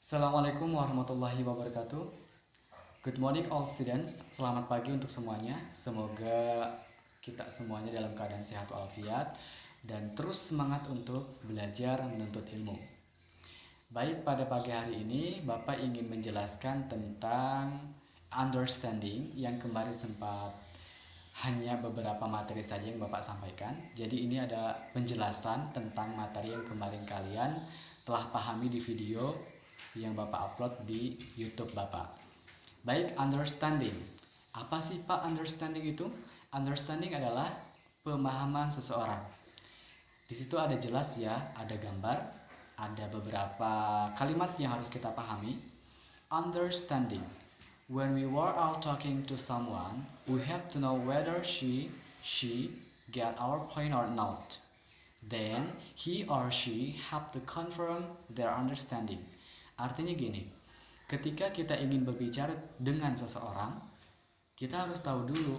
Assalamualaikum warahmatullahi wabarakatuh. Good morning all students. Selamat pagi untuk semuanya. Semoga kita semuanya dalam keadaan sehat walafiat dan terus semangat untuk belajar menuntut ilmu. Baik, pada pagi hari ini Bapak ingin menjelaskan tentang understanding yang kemarin sempat hanya beberapa materi saja yang Bapak sampaikan. Jadi ini ada penjelasan tentang materi yang kemarin kalian telah pahami di video yang Bapak upload di YouTube Bapak. Baik, understanding. Apa sih Pak understanding itu? Understanding adalah pemahaman seseorang. Di situ ada jelas ya, ada gambar, ada beberapa kalimat yang harus kita pahami. Understanding. When we were all talking to someone, we have to know whether she get our point or not. Then he or she have to confirm their understanding. Artinya gini, ketika kita ingin berbicara dengan seseorang, kita harus tahu dulu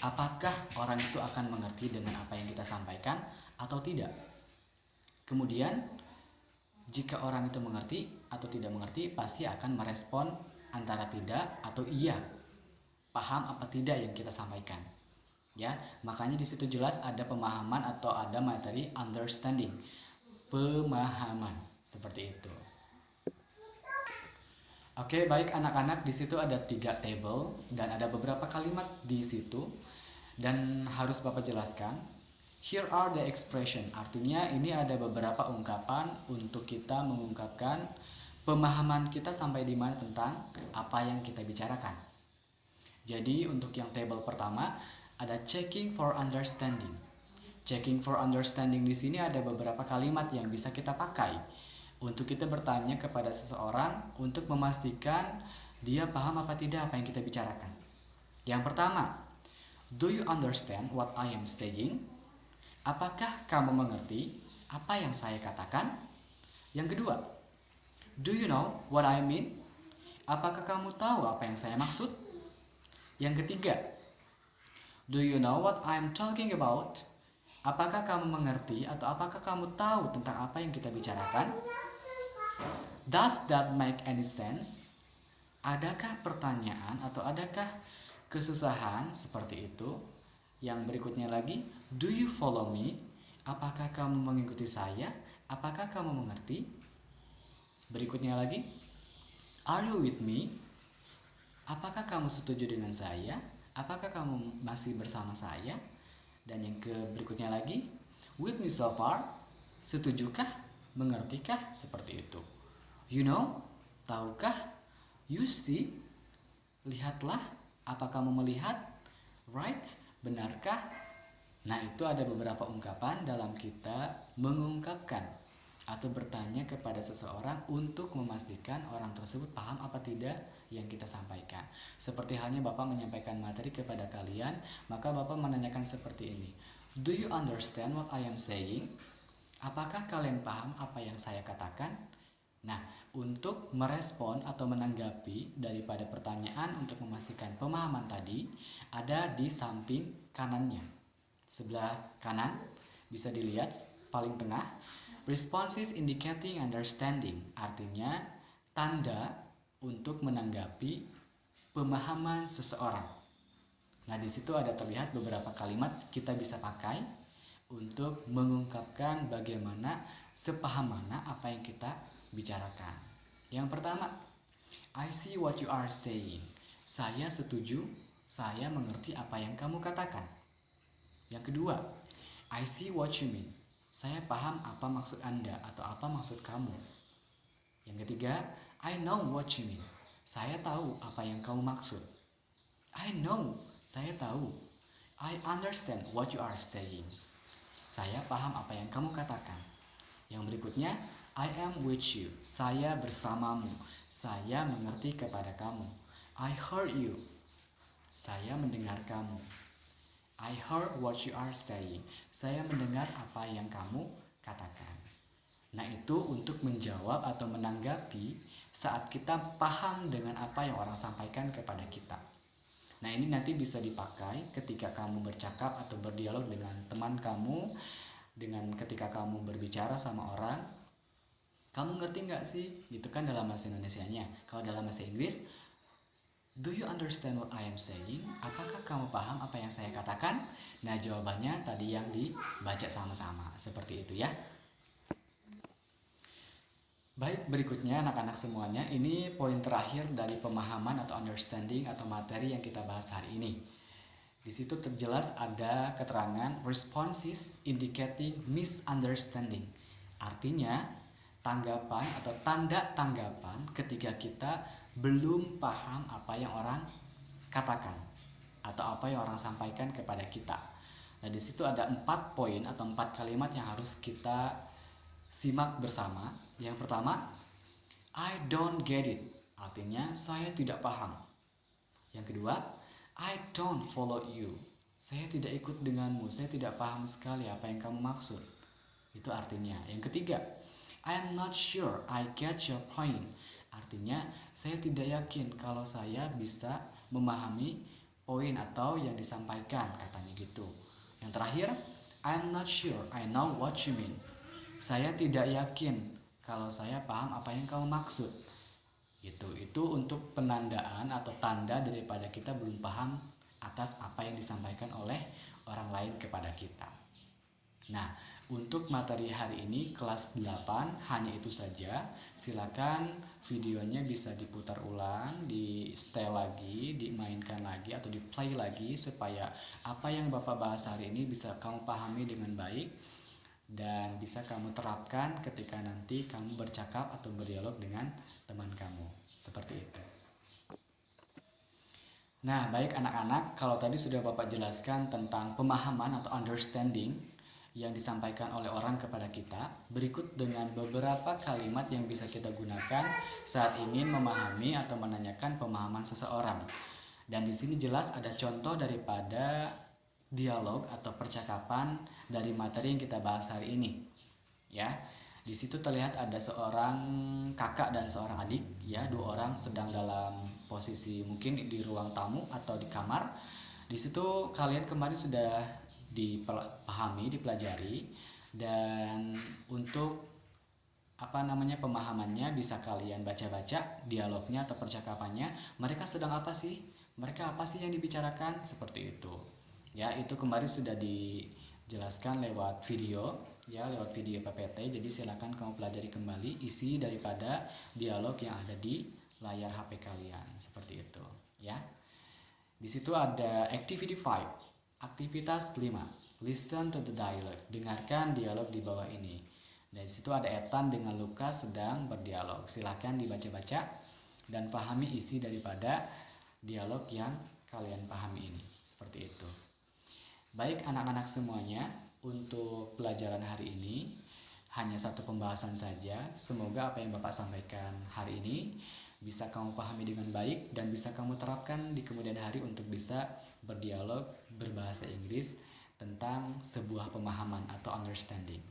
apakah orang itu akan mengerti dengan apa yang kita sampaikan atau tidak. Kemudian, jika orang itu mengerti atau tidak mengerti, pasti akan merespon antara tidak atau iya, paham apa tidak yang kita sampaikan. Ya, makanya di situ jelas ada pemahaman atau ada materi understanding, pemahaman seperti itu. Oke, baik anak-anak, di situ ada 3 table dan ada beberapa kalimat di situ dan harus Bapak jelaskan. Here are the expression, artinya ini ada beberapa ungkapan untuk kita mengungkapkan pemahaman kita sampai di mana tentang apa yang kita bicarakan. Jadi untuk yang table pertama ada checking for understanding. Checking for understanding di sini ada beberapa kalimat yang bisa kita pakai untuk kita bertanya kepada seseorang untuk memastikan dia paham apa tidak apa yang kita bicarakan. Yang pertama, do you understand what I am saying? Apakah kamu mengerti apa yang saya katakan? Yang kedua, do you know what I mean? Apakah kamu tahu apa yang saya maksud? Yang ketiga, do you know what I'm talking about? Apakah kamu mengerti atau apakah kamu tahu tentang apa yang kita bicarakan? Does that make any sense? Adakah pertanyaan atau adakah kesusahan seperti itu? Yang berikutnya lagi, do you follow me? Apakah kamu mengikuti saya? Apakah kamu mengerti? Berikutnya lagi, are you with me? Apakah kamu setuju dengan saya? Apakah kamu masih bersama saya? Dan yang berikutnya lagi, with me so far? Setujukah? Mengertikah? Seperti itu. You know? Tahukah? You see? Lihatlah. Apa kamu melihat? Right? Benarkah? Nah, itu ada beberapa ungkapan dalam kita mengungkapkan atau bertanya kepada seseorang untuk memastikan orang tersebut paham apa tidak yang kita sampaikan. Seperti halnya Bapak menyampaikan materi kepada kalian, maka Bapak menanyakan seperti ini. Do you understand what I am saying? Apakah kalian paham apa yang saya katakan? Nah, untuk merespon atau menanggapi daripada pertanyaan untuk memastikan pemahaman tadi, ada di samping kanannya. Sebelah kanan bisa dilihat paling tengah. Responses indicating understanding, artinya tanda untuk menanggapi pemahaman seseorang. Nah, di situ ada terlihat beberapa kalimat kita bisa pakai untuk mengungkapkan bagaimana sepaham mana apa yang kita bicarakan. Yang pertama, I see what you are saying. Saya setuju, saya mengerti apa yang kamu katakan. Yang kedua, I see what you mean. Saya paham apa maksud Anda atau apa maksud kamu. Yang ketiga, I know what you mean. Saya tahu apa yang kamu maksud. I know, saya tahu. I understand what you are saying. Saya paham apa yang kamu katakan. Yang berikutnya, I am with you. Saya bersamamu. Saya mengerti kepada kamu. I heard you. Saya mendengar kamu. I heard what you are saying. Saya mendengar apa yang kamu katakan. Nah, itu untuk menjawab atau menanggapi saat kita paham dengan apa yang orang sampaikan kepada kita. Nah, ini nanti bisa dipakai ketika kamu bercakap atau berdialog dengan teman kamu, dengan ketika kamu berbicara sama orang. Kamu ngerti nggak sih? Itu kan dalam bahasa Indonesianya. Kalau dalam bahasa Inggris, do you understand what I am saying? Apakah kamu paham apa yang saya katakan? Nah, jawabannya tadi yang dibaca sama-sama. Seperti itu ya. Baik, berikutnya anak-anak semuanya, ini poin terakhir dari pemahaman atau understanding atau materi yang kita bahas hari ini. Di situ terjelas ada keterangan responses indicating misunderstanding. Artinya, tanggapan atau tanda tanggapan ketika kita belum paham apa yang orang katakan atau apa yang orang sampaikan kepada kita. Nah, di situ ada 4 poin atau 4 kalimat yang harus kita simak bersama. Yang pertama, I don't get it. Artinya saya tidak paham. Yang kedua, I don't follow you. Saya tidak ikut denganmu. Saya tidak paham sekali apa yang kamu maksud. Itu artinya. Yang ketiga, I am not sure I get your point. Artinya, saya tidak yakin kalau saya bisa memahami poin atau yang disampaikan, katanya gitu. Yang terakhir, I am not sure I know what you mean. Saya tidak yakin kalau saya paham apa yang kamu maksud. Itu untuk penandaan atau tanda daripada kita belum paham atas apa yang disampaikan oleh orang lain kepada kita. Nah, untuk materi hari ini kelas 8 hanya itu saja. Silakan videonya bisa diputar ulang, di setel lagi, dimainkan lagi atau di play lagi supaya apa yang Bapak bahas hari ini bisa kamu pahami dengan baik dan bisa kamu terapkan ketika nanti kamu bercakap atau berdialog dengan teman kamu. Seperti itu. Nah, baik anak-anak, kalau tadi sudah Bapak jelaskan tentang pemahaman atau understanding yang disampaikan oleh orang kepada kita, berikut dengan beberapa kalimat yang bisa kita gunakan saat ingin memahami atau menanyakan pemahaman seseorang. Dan di sini jelas ada contoh daripada dialog atau percakapan dari materi yang kita bahas hari ini. Ya, di situ terlihat ada seorang kakak dan seorang adik, ya, 2 orang sedang dalam posisi mungkin di ruang tamu atau di kamar. Di situ kalian kemarin sudah dipahami, dipelajari, dan untuk pemahamannya bisa kalian baca-baca dialognya atau percakapannya. Mereka sedang apa sih? Mereka apa sih yang dibicarakan? Seperti itu. Ya, itu kemarin sudah dijelaskan lewat video, ya, lewat video PPT. Jadi silakan kamu pelajari kembali isi daripada dialog yang ada di layar HP kalian. Seperti itu, ya. Di situ ada activity 5. Aktivitas 5, listen to the dialogue, dengarkan dialog di bawah ini. Dan di situ ada Ethan dengan Lukas sedang berdialog. Silakan dibaca-baca dan pahami isi daripada dialog yang kalian pahami ini. Seperti itu. Baik anak-anak semuanya, untuk pelajaran hari ini hanya 1 pembahasan saja. Semoga apa yang Bapak sampaikan hari ini bisa kamu pahami dengan baik dan bisa kamu terapkan di kemudian hari untuk bisa berdialog berbahasa Inggris tentang sebuah pemahaman atau understanding.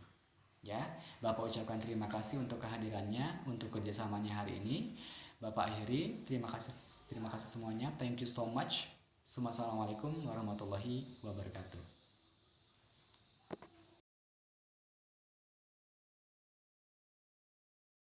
Ya, Bapak ucapkan terima kasih untuk kehadirannya, untuk kerjasamanya hari ini. Bapak akhiri, terima kasih semuanya. Thank you so much. Assalamualaikum warahmatullahi wabarakatuh.